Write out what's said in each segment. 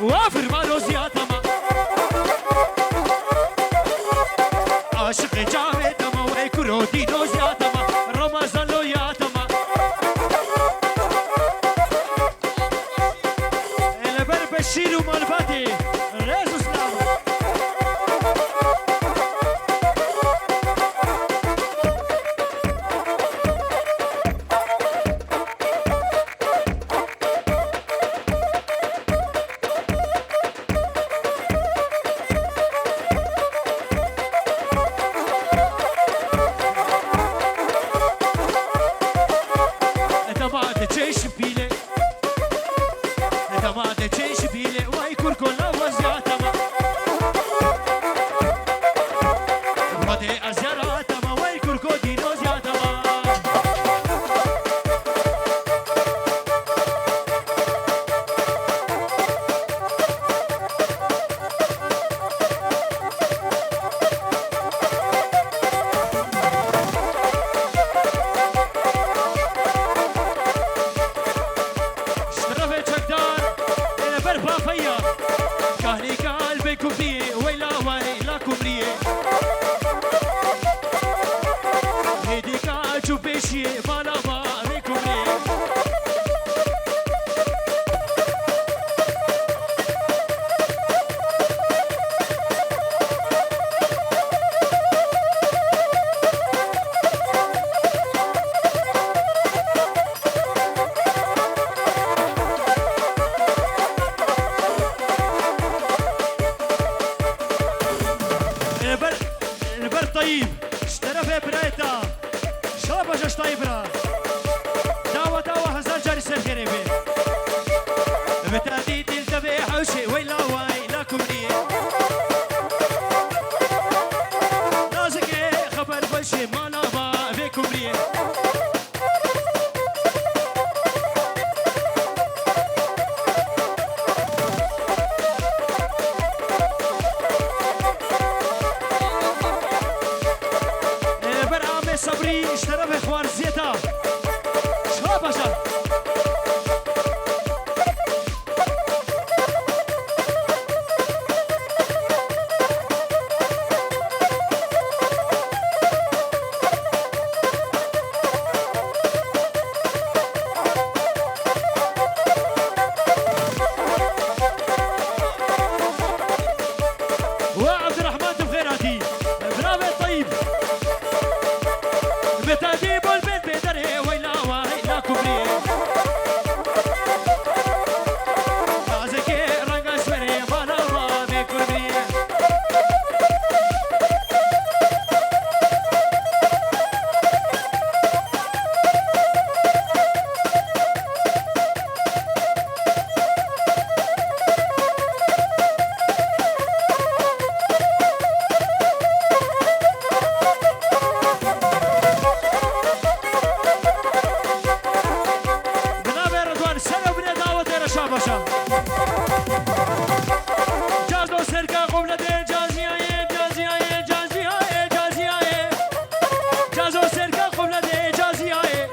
وافر مالو زيادما عاشق جاويدما ويكرو دينو زيادما رمضان لو يادما البر بشير ومالبادي ريزو سلام البر طيب اشترى في برايتا شابه جاش طيبرا داوة هزار جاري سير غريبي بتادي تلتبي حوشي ويلا ويلا كمري نازك خبر بشي ما نابا في كمري صبري اشترى بخوار زيتا شو باشا وعبد الرحمن بغيراتي برافو طيب بتاديب البيت بدري ويلا ويلا كبري نازكي رنگ اسمري بالا ما بكبري جازو سرقة قبلة جازية جازية جازية جازية جازو سرقة قبلة جازية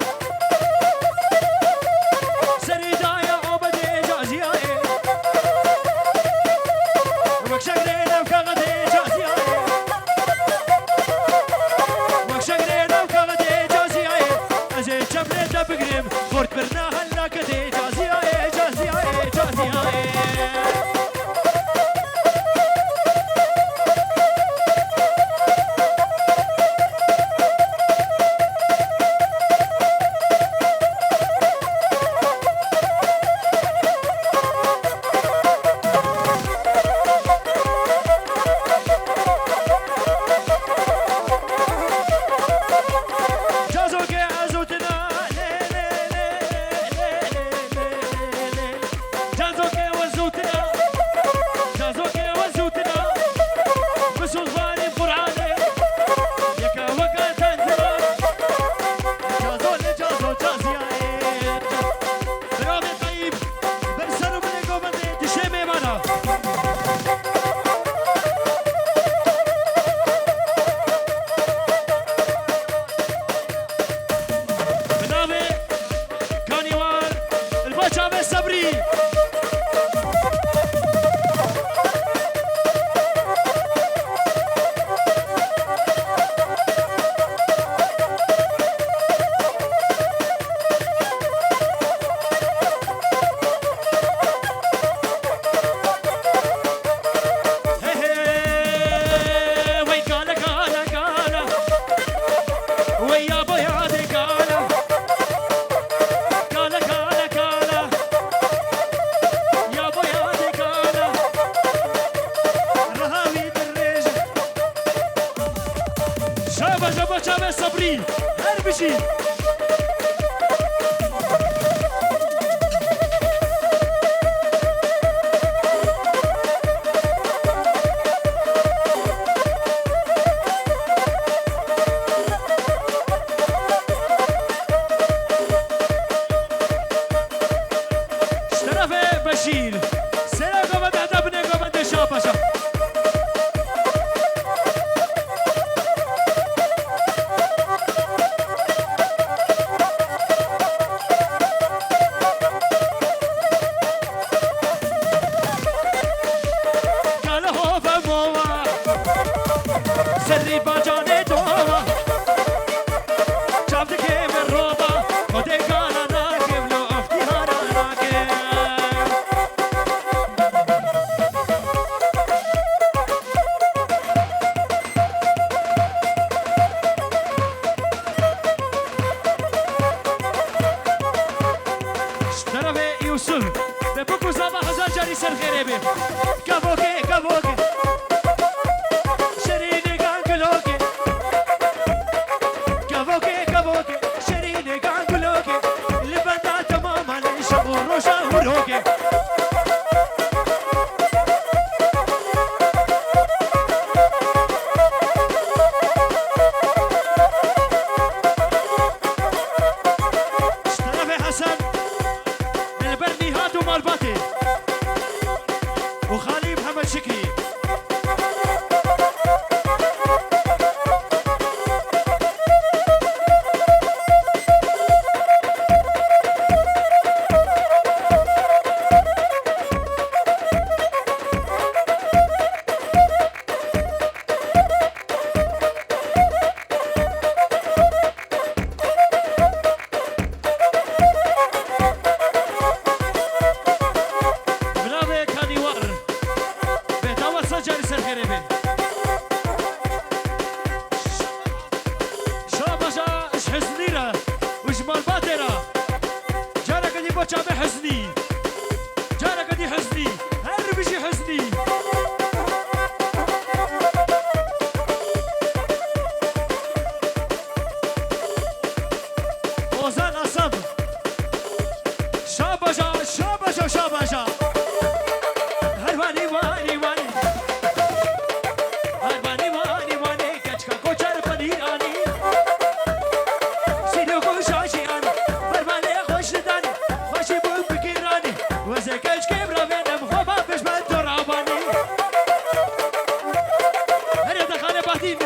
سريدايا عبد جازية وكشغلين وكغد جازية وكشغلين وكغد جازية أزيد شبلة بقريب خورت برناها لكدي جازية جازية جازية اشترى صبري هربشي سری با جان تو چاپ که من روبا خودی گانا ناکم لو افتیارا ناکم طرف یوسف به بکو زبا هزار جاری سر خیره بیم کبوکه کبوکه وخالي محمد شكري جامع حزني جارك دي حزني هر بيجي حزني وزان أصب شابجا شابجا شابجا هرباني واني واني هرباني واني واني كچكا کوچر پنیر آنی سیدو کو شاشی آنی برمانه خوش دانی وزي كاش كبرة بينهم خوبا فيش ما ترعباني هل يدخل بعدين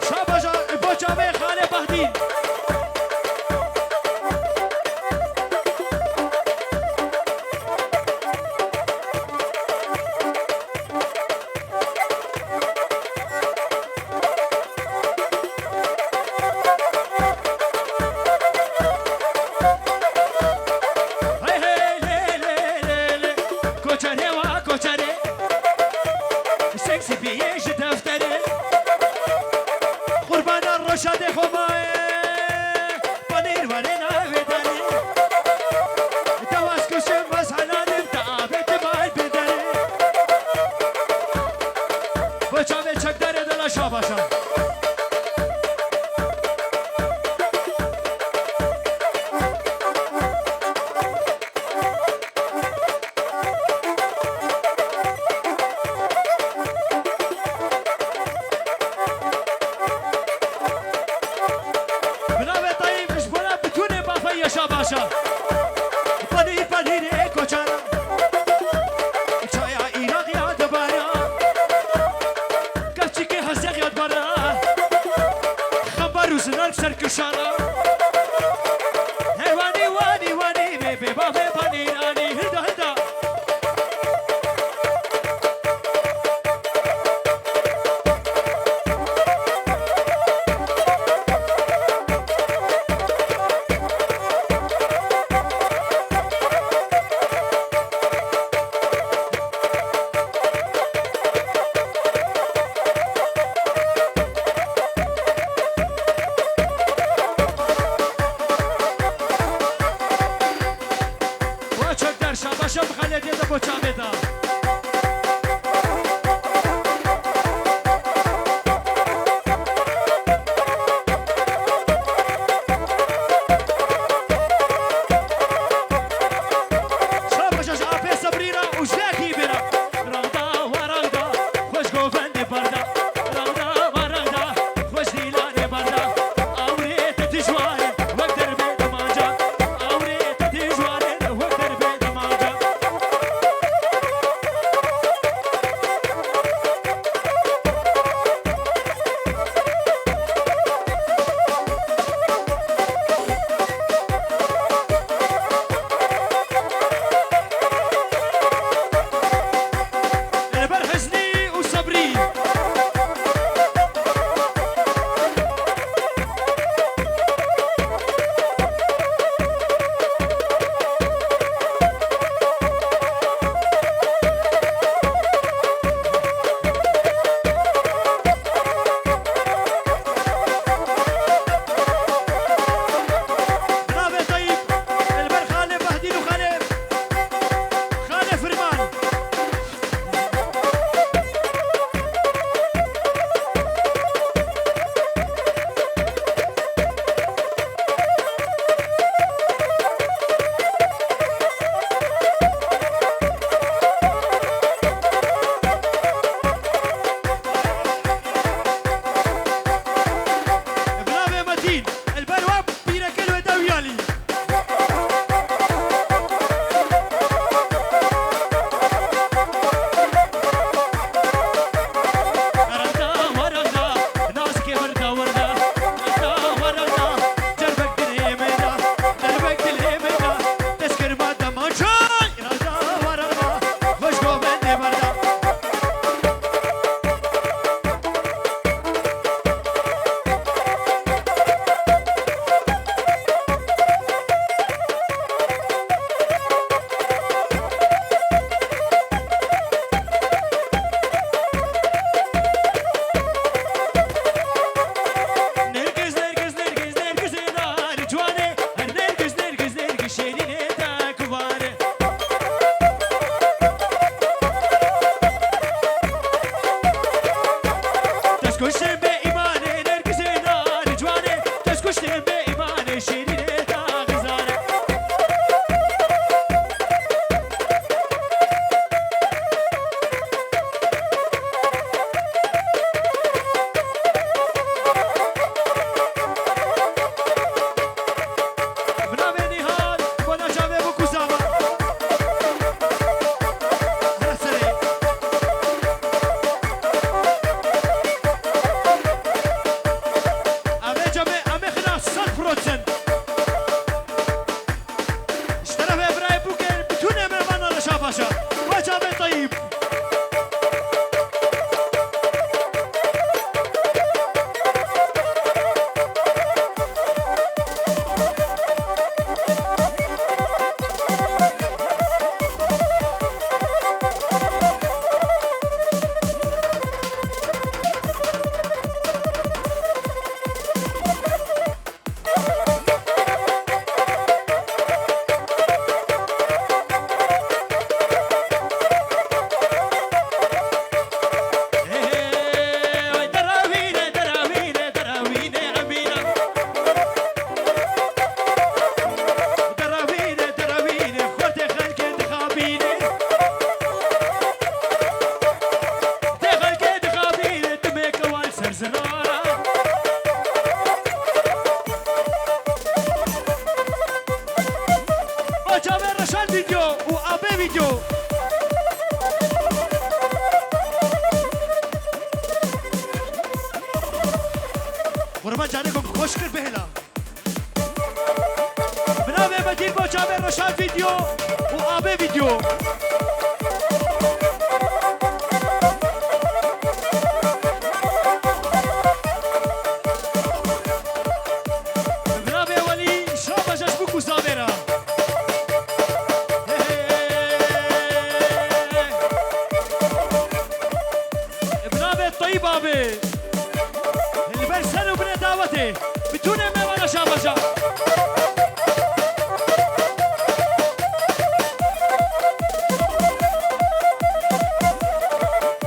شابجا بوجا بخالي بعدين سكسي بيش دفتري قربان الرشاد خماي بنير ورنا بدري تواس كشم بس حنان تعبت باي بدري بچاوي چکدار دلا شاباشا شاباشا پنیر پنیر کوچارا چایا ایراق یاد بارا کفچی که هزیق یاد بارا خبر روزنال سرکشارا هیوانی وانی وانی بی بابه پنیر آنی هدا هدا شاباشا بخلي يدي بوچا بيدا الدين البرواب بينا كلمة دويالي ورمان جانكم خوش كر بهلا بنابه مدين با جامع رشاد فيديو وآبه فيديو بنابه ولي شرابة جشبوك وزامرة بنابه الطيب آبه البرسل وبنا دعوته بدون ما وانا شابجا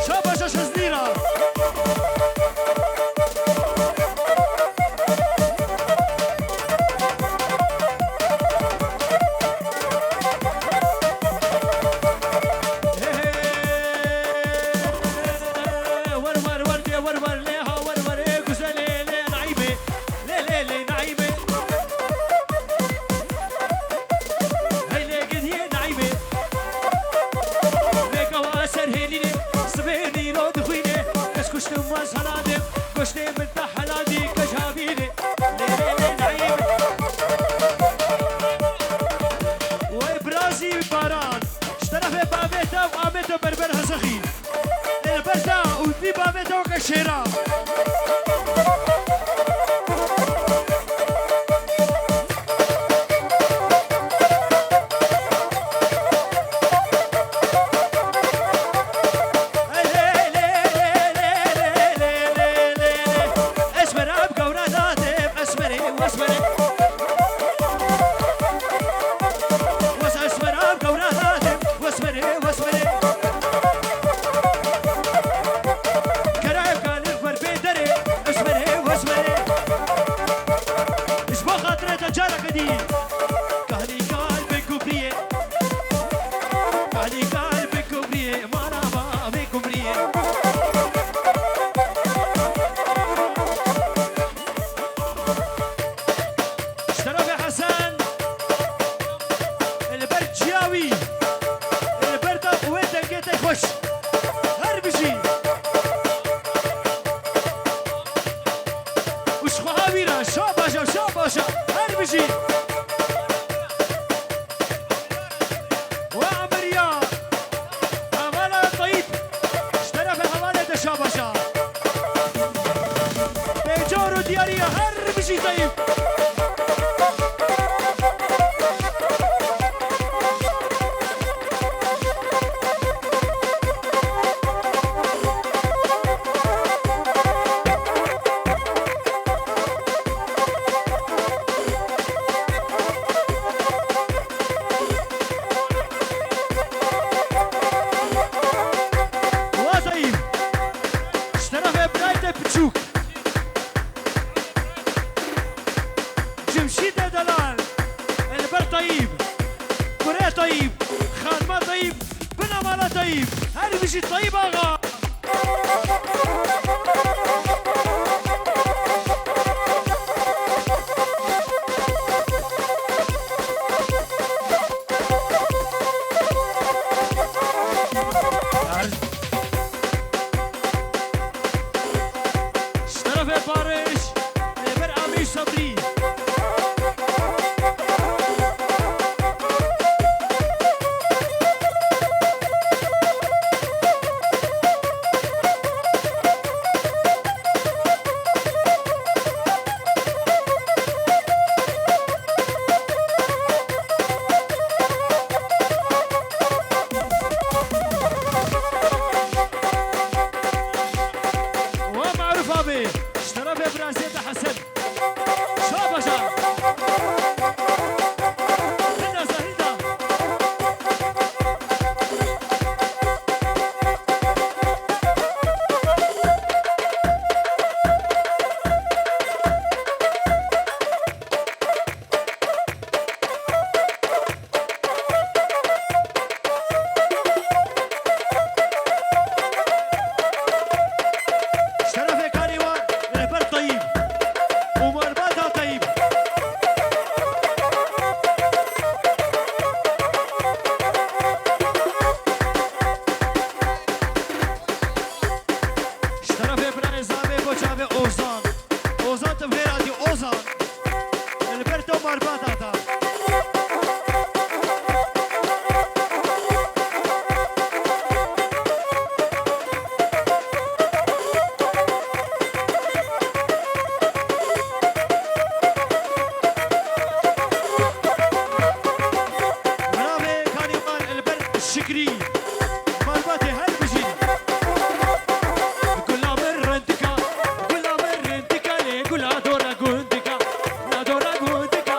شابجا شزديرا بربر هزخي البردا ودي بابتو كشيرا جمشيد دلال البر طيب كوريا طيب خادمة طيب بنمالة طيب هل بيجي طيب آغا اشترف بارش البر أمير صبري اشترف برازيل حسن شابشا هنا زهيدا اشترف كاريوان البر طيب ومربطها طيب اشترف برنزامي بوشافي اوزان اوزان تبغي راديو اوزان البرتو مربطها شكري مربطي هل بجي كلها مرنتكا كلها مرنتكا ليه كلها دورا جوندكا لا دورا جوندكا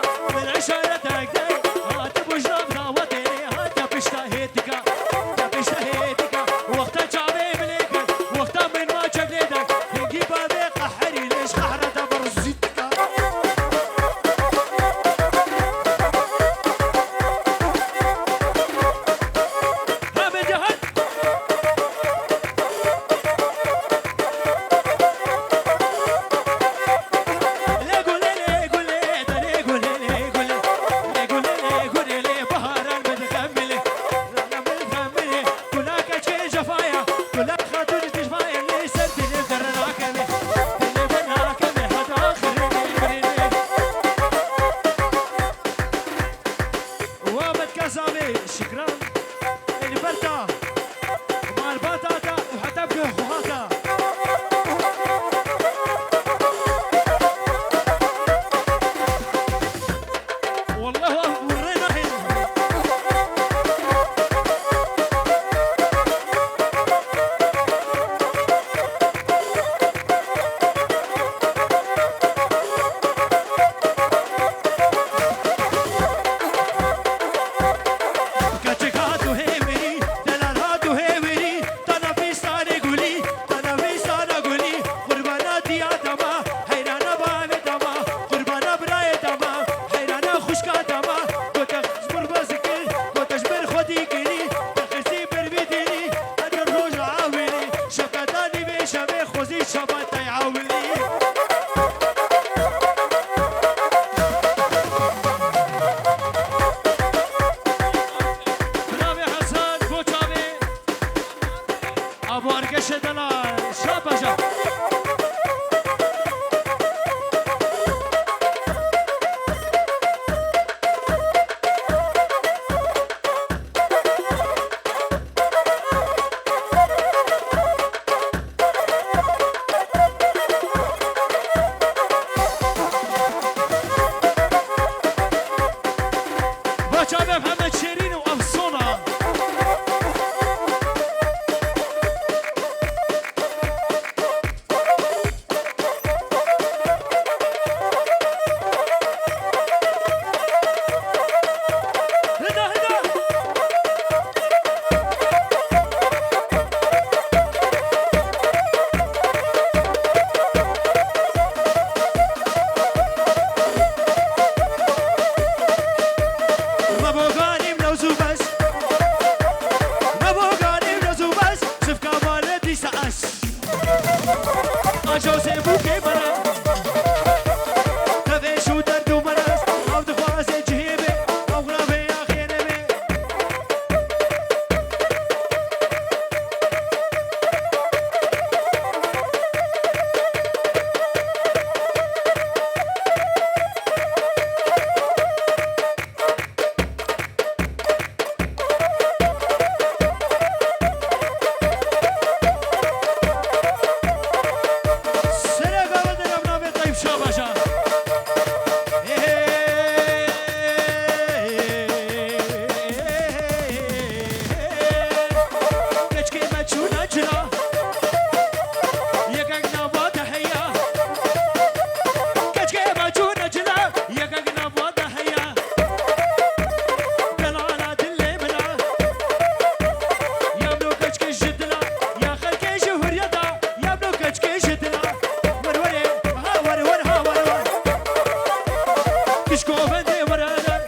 كشكو بندي ورانا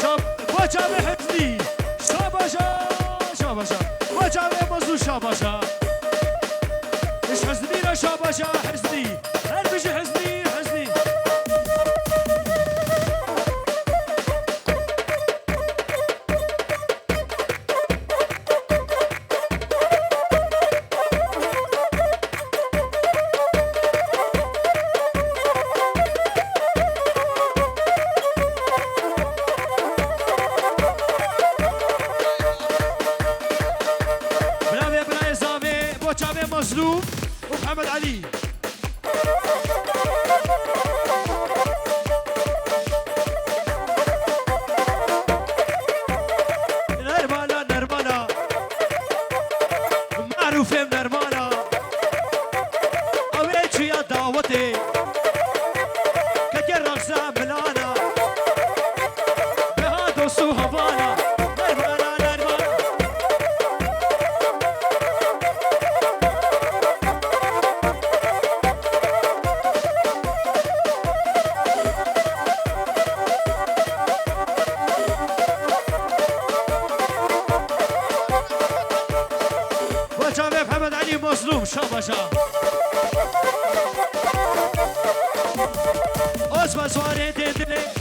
شاب وجاب حزني شاباشا شاباشا وجاب مزو شاباشا ايش حزني لا شاباشا حزني هل بيجي حزني حزني مظلوم ومحمد علي نرمالا نرمالا معروفين نرمالا اويتشي يا دعوتي كجر رقصة ملانا بهادو سو هفانا نرمالا نرمالا وجامع محمد علي مظلوم شاباشا اسمع سواري دي